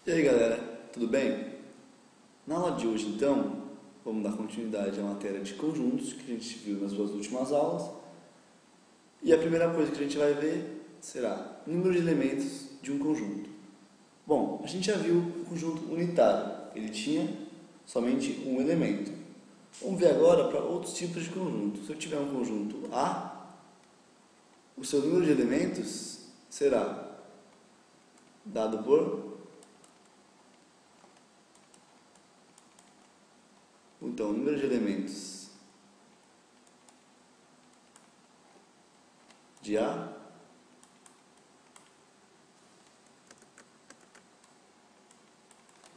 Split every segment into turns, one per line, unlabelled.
E aí galera, tudo bem? Na aula de hoje então, vamos dar continuidade à matéria de conjuntos que a gente viu nas duas últimas aulas. E a primeira coisa que a gente vai ver será o número de elementos de um conjunto. Bom, a gente já viu o conjunto unitário, ele tinha somente um elemento. Vamos ver agora para outros tipos de conjuntos. Se eu tiver um conjunto A, o seu número de elementos será dado por... Então, o número de elementos de A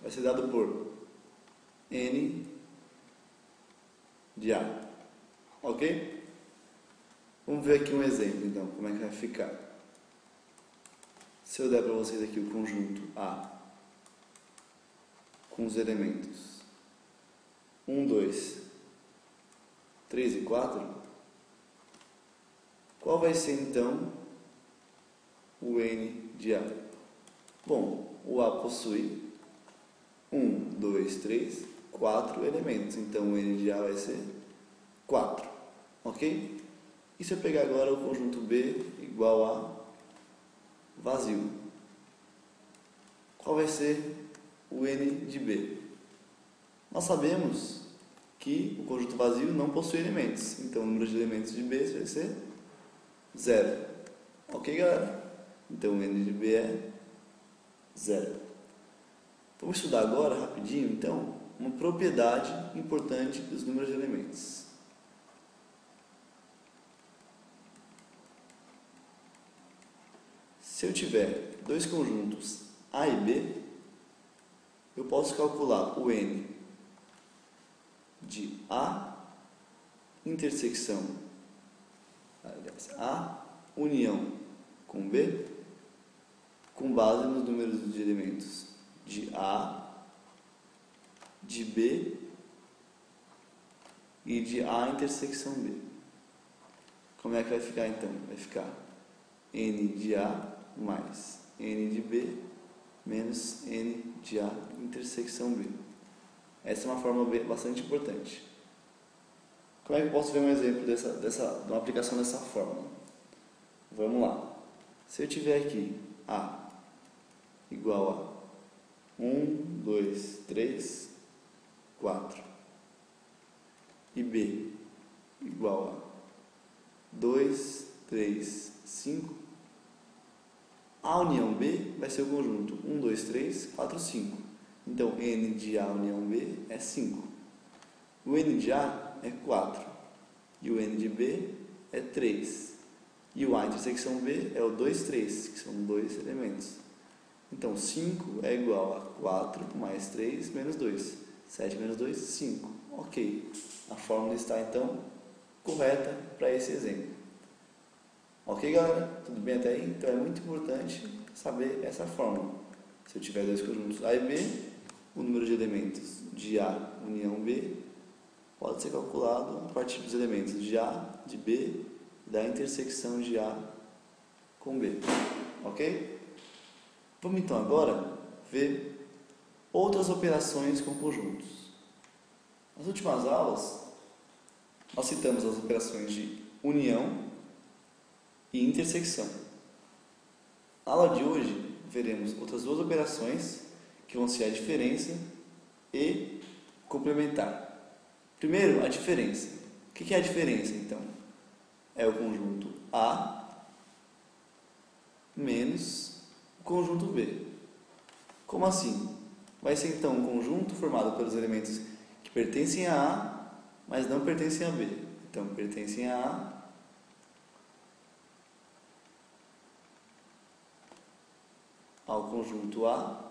vai ser dado por N de A. Ok? Vamos ver aqui um exemplo, então, como é que vai ficar. Se eu der para vocês aqui o conjunto A com os elementos 1, 2, 3 e 4, qual vai ser então o N de A? Bom, o A possui 1, 2, 3, 4 elementos, então o N de A vai ser 4, ok? E se eu pegar agora o conjunto B igual a vazio, qual vai ser o N de B? Nós sabemos que o conjunto vazio não possui elementos, então o número de elementos de B vai ser 0. Ok, galera? Então o N de B é 0. Vamos estudar agora, rapidinho, então, uma propriedade importante dos números de elementos. Se eu tiver dois conjuntos A e B, eu posso calcular o N de A intersecção, aliás, A união com B, com base nos números de elementos de A, de B e de A intersecção B. Como é que vai ficar então? Vai ficar N de A mais N de B menos N de A intersecção B. Essa é uma forma bastante importante. Como é que eu posso ver um exemplo de uma aplicação dessa fórmula? Vamos lá. Se eu tiver aqui A igual a 1, 2, 3, 4 e B igual a 2, 3, 5, a união B vai ser o conjunto 1, 2, 3, 4, 5. Então, N de A união B é 5. O N de A é 4. E o N de B é 3. E o A intersecção B é o 2, 3, que são dois elementos. Então, 5 é igual a 4 mais 3 menos 2. 7 menos 2, 5. Ok. A fórmula está, então, correta para esse exemplo. Ok, galera? Tudo bem até aí? Então, é muito importante saber essa fórmula. Se eu tiver dois conjuntos A e B, o número de elementos de A união B pode ser calculado a partir dos elementos de A, de B e da intersecção de A com B. Ok? Vamos então agora ver outras operações com conjuntos. Nas últimas aulas, nós citamos as operações de união e intersecção. Na aula de hoje, veremos outras duas operações que vão ser a diferença e complementar. Primeiro, a diferença. O que é a diferença, então? É o conjunto A menos o conjunto B. Como assim? Vai ser, então, um conjunto formado pelos elementos que pertencem a A, mas não pertencem a B. Então, pertencem a A ao conjunto A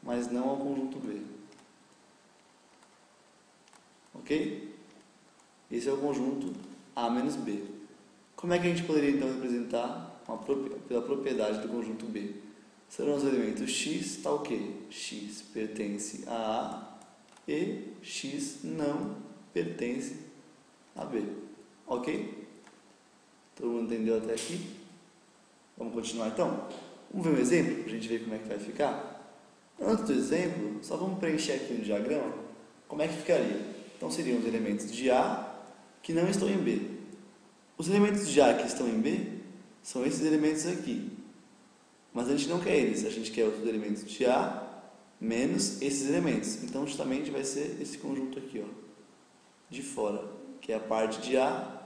mas não ao conjunto B. Ok? Esse é o conjunto A menos B. Como é que a gente poderia então representar pela propriedade do conjunto B? Serão os elementos x, tá o quê? X pertence a A e x não pertence a B. Ok? Todo mundo entendeu até aqui? Vamos continuar então? Vamos ver um exemplo para a gente ver como é que vai ficar? Antes do exemplo, só vamos preencher aqui no diagrama como é que ficaria. Então seriam os elementos de A que não estão em B. Os elementos de A que estão em B são esses elementos aqui. Mas a gente não quer eles, a gente quer os elementos de A menos esses elementos. Então justamente vai ser esse conjunto aqui, ó, de fora, que é a parte de A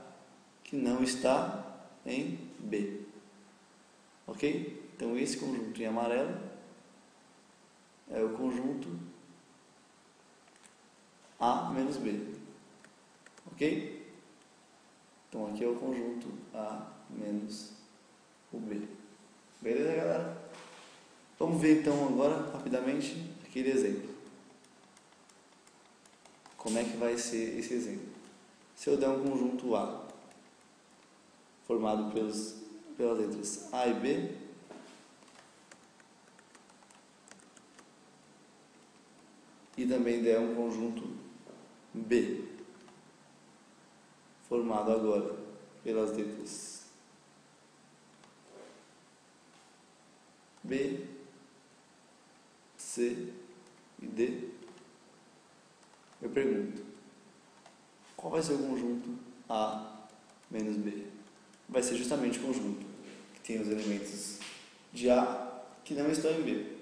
que não está em B. Ok? Então esse conjunto em amarelo é o conjunto A menos B. Ok? Então aqui é o conjunto A menos o B. Beleza, galera? Vamos ver então agora, rapidamente, aquele exemplo. Como é que vai ser esse exemplo? Se eu der um conjunto A, formado pelas letras A e B, e também der um conjunto B, formado agora pelas letras B, C e D, eu pergunto, qual vai ser o conjunto A menos B? Vai ser justamente o conjunto que tem os elementos de A que não estão em B.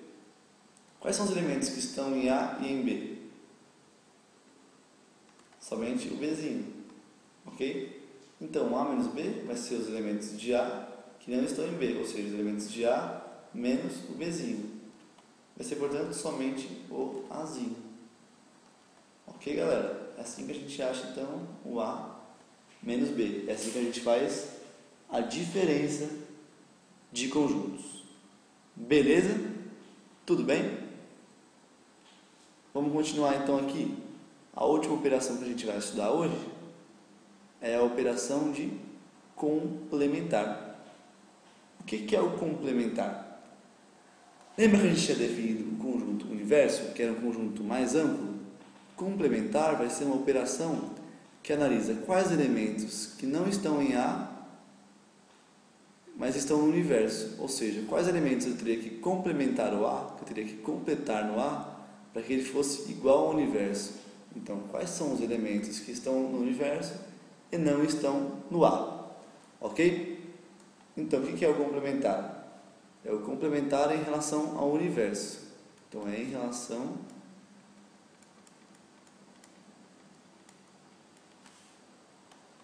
Quais são os elementos que estão em A e em B? Somente o Bzinho, ok? Então, A menos B vai ser os elementos de A que não estão em B, ou seja, os elementos de A menos o Bzinho. Vai ser, portanto, somente o Azinho. Ok, galera? É assim que a gente acha, então, o A menos B. É assim que a gente faz a diferença de conjuntos. Beleza? Tudo bem? Vamos continuar, então, aqui. A última operação que a gente vai estudar hoje é a operação de complementar. O que é o complementar? Lembra que a gente tinha definido o conjunto universo, que era um conjunto mais amplo? Complementar vai ser uma operação que analisa quais elementos que não estão em A, mas estão no universo. Ou seja, quais elementos eu teria que complementar o A, que eu teria que completar no A, para que ele fosse igual ao universo. Então, quais são os elementos que estão no universo e não estão no A? Ok? Então, o que é o complementar? É o complementar em relação ao universo. Então, é em relação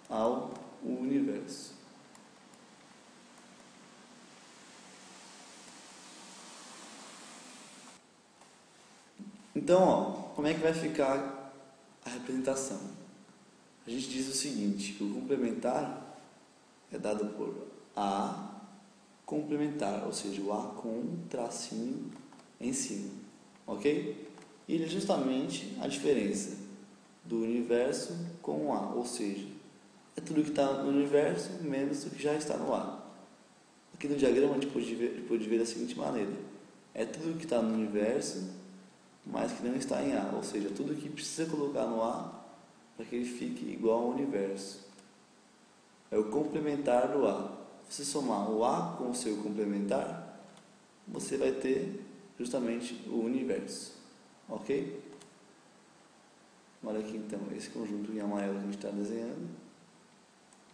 ao universo. Então, ó, como é que vai ficar a representação? A gente diz o seguinte, que o complementar é dado por A complementar, ou seja, o A com um tracinho em cima, ok? E ele é justamente a diferença do universo com o A, ou seja, é tudo que está no universo menos o que já está no A. Aqui no diagrama a gente pode ver da seguinte maneira, é tudo que está no universo, mas que não está em A, ou seja, tudo que precisa colocar no A para que ele fique igual ao universo. É o complementar do A. Se somar o A com o seu complementar, você vai ter justamente o universo. Ok? Olha aqui então, esse conjunto em amarelo que a gente está desenhando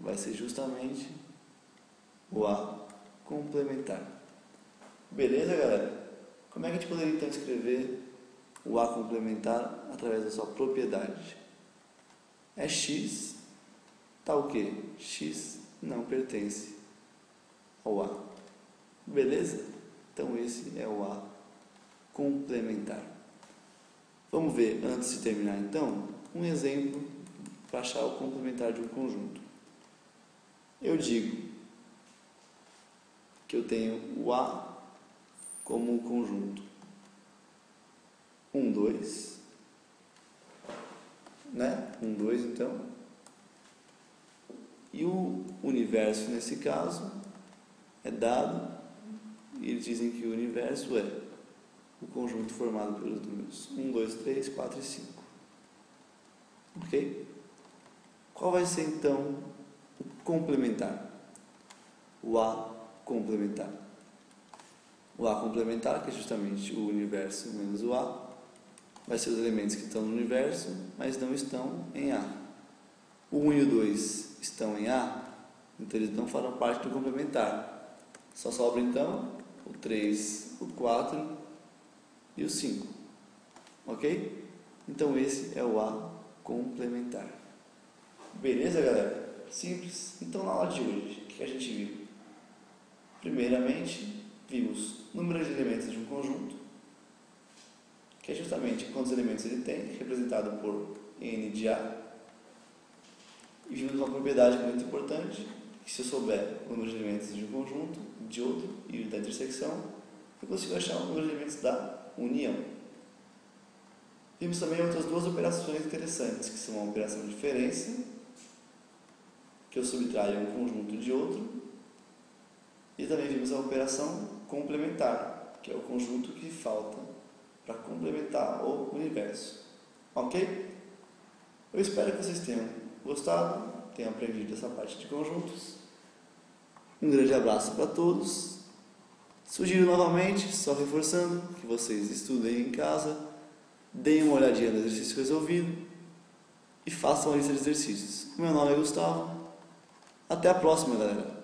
vai ser justamente o A complementar. Beleza, galera? Como é que a gente poderia então escrever o A complementar através da sua propriedade? É X, tá o quê? X não pertence ao A. Beleza? Então esse é o A complementar. Vamos ver, antes de terminar então, um exemplo para achar o complementar de um conjunto. Eu digo que eu tenho o A como um conjunto 1, 2, né? 1, 2 então. E o universo nesse caso é dado, e eles dizem que o universo é o conjunto formado pelos números 1, 2, 3, 4 e 5. Ok? Qual vai ser então o complementar? O A complementar. O A complementar, que é justamente o universo menos o A, vai ser os elementos que estão no universo, mas não estão em A. O 1 e o 2 estão em A, então eles não farão parte do complementar. Só sobra então o 3, o 4 e o 5. Ok? Então esse é o A complementar. Beleza, galera? Simples. Então na aula de hoje, o que a gente viu? Primeiramente, vimos o número de elementos de um conjunto, que é justamente quantos elementos ele tem, representado por n de A. E vimos uma propriedade muito importante, que se eu souber o número de elementos de um conjunto, de outro e da intersecção, eu consigo achar o número de elementos da união. Vimos também outras duas operações interessantes, que são a operação de diferença, que eu subtraio um conjunto de outro, e também vimos a operação complementar, que é o conjunto que falta para complementar o universo. Ok? Eu espero que vocês tenham gostado, tenham aprendido essa parte de conjuntos. Um grande abraço para todos. Sugiro novamente, só reforçando, que vocês estudem em casa, deem uma olhadinha no exercício resolvido e façam a lista de exercícios. Meu nome é Gustavo. Até a próxima, galera.